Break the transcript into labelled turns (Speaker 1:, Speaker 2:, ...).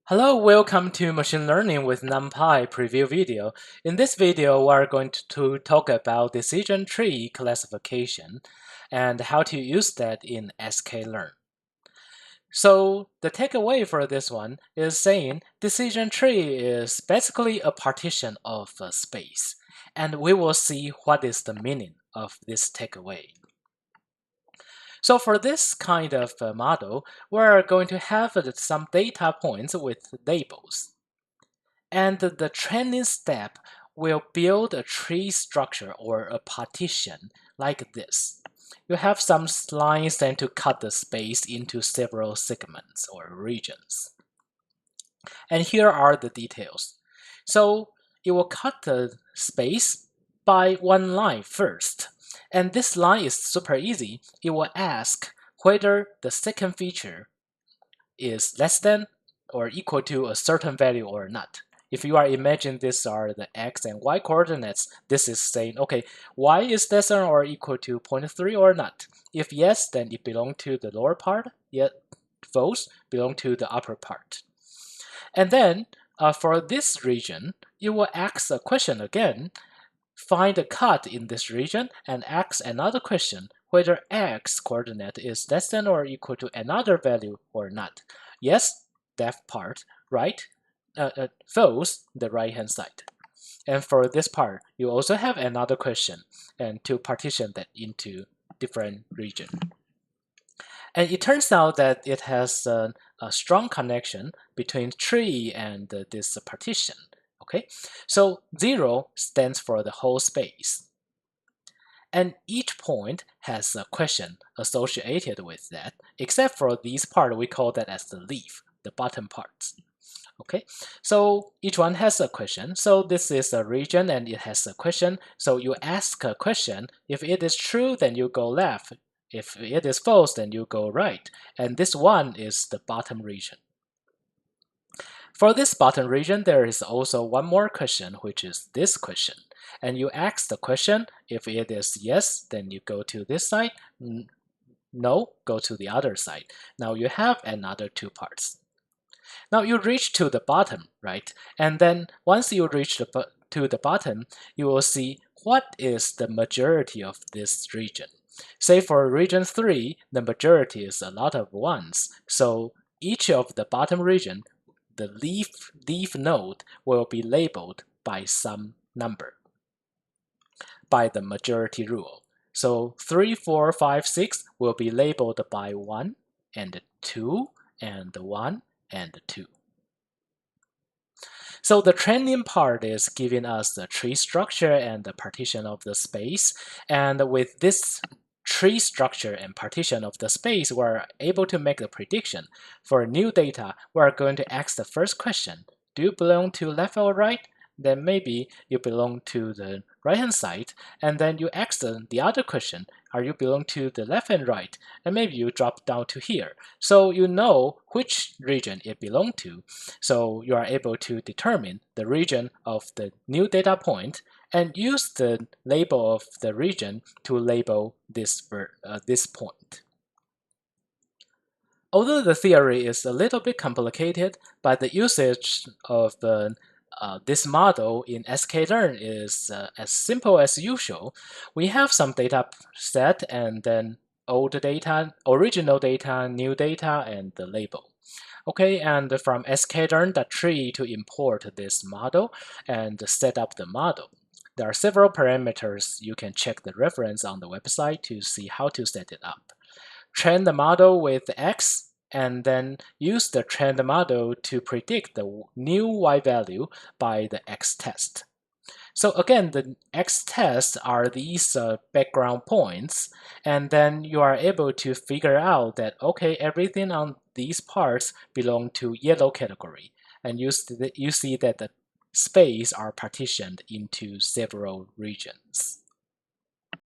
Speaker 1: Hello, welcome to Machine Learning with NumPy preview video. In this video, we are going to talk about decision tree classification and how to use that in sklearn. So the takeaway for this one is saying decision tree is basically a partition of a space, and we will see what is the meaning of this takeaway. So for this kind of model, we're going to have some data points with labels. And the training step will build a tree structure or a partition like this. You have some lines then to cut the space into several segments or regions. And here are the details. So it will cut the space by one line first. And this line is super easy. It will ask whether the second feature is less than or equal to a certain value or not. If you are imagining these are the x and y coordinates, this is saying, okay, y is less than or equal to 0.3 or not. If yes, then it belongs to the lower part, yet false belong to the upper part. And then for this region, you will ask a question again, find a cut in this region and ask another question, whether x coordinate is less than or equal to another value or not. Yes, that part, right? False, the right-hand side. And for this part, you also have another question and to partition that into different region. And it turns out that it has a strong connection between tree and this partition. Okay, so 0 stands for the whole space. And each point has a question associated with that, except for this part, we call that as the leaf, the bottom parts. Okay, so each one has a question. So this is a region and it has a question. So you ask a question. If it is true, then you go left. If it is false, then you go right. And this one is the bottom region. For this bottom region, there is also one more question, which is this question. And you ask the question. If it is yes, then you go to this side. No, go to the other side. Now you have another two parts. Now you reach to the bottom, right? And then once you reach to the bottom, you will see what is the majority of this region. Say for region 3, the majority is a lot of ones. So each of the bottom region, the leaf node will be labeled by some number, by the majority rule. So 3, 4, 5, 6 will be labeled by 1 and 2 and 1 and 2. So the training part is giving us the tree structure and the partition of the space. And with this tree structure and partition of the space, we're able to make the prediction. For new data, we're going to ask the first question. Do you belong to left or right? Then maybe you belong to the right-hand side, and then you ask the other question, are you belong to the left and right? And maybe you drop down to here. So you know which region it belongs to. So you are able to determine the region of the new data point and use the label of the region to label this point. Although the theory is a little bit complicated, but the usage of this model in sklearn is as simple as usual. We have some data set and then old data, original data, new data, and the label. Okay, and from sklearn.tree to import this model and set up the model. There are several parameters. You can check the reference on the website to see how to set it up. Train the model with x, and then use the trained model to predict the new y value by the x test. So again, the x tests are these background points, and then you are able to figure out that, okay, everything on these parts belong to yellow category, and you see that the space are partitioned into several regions.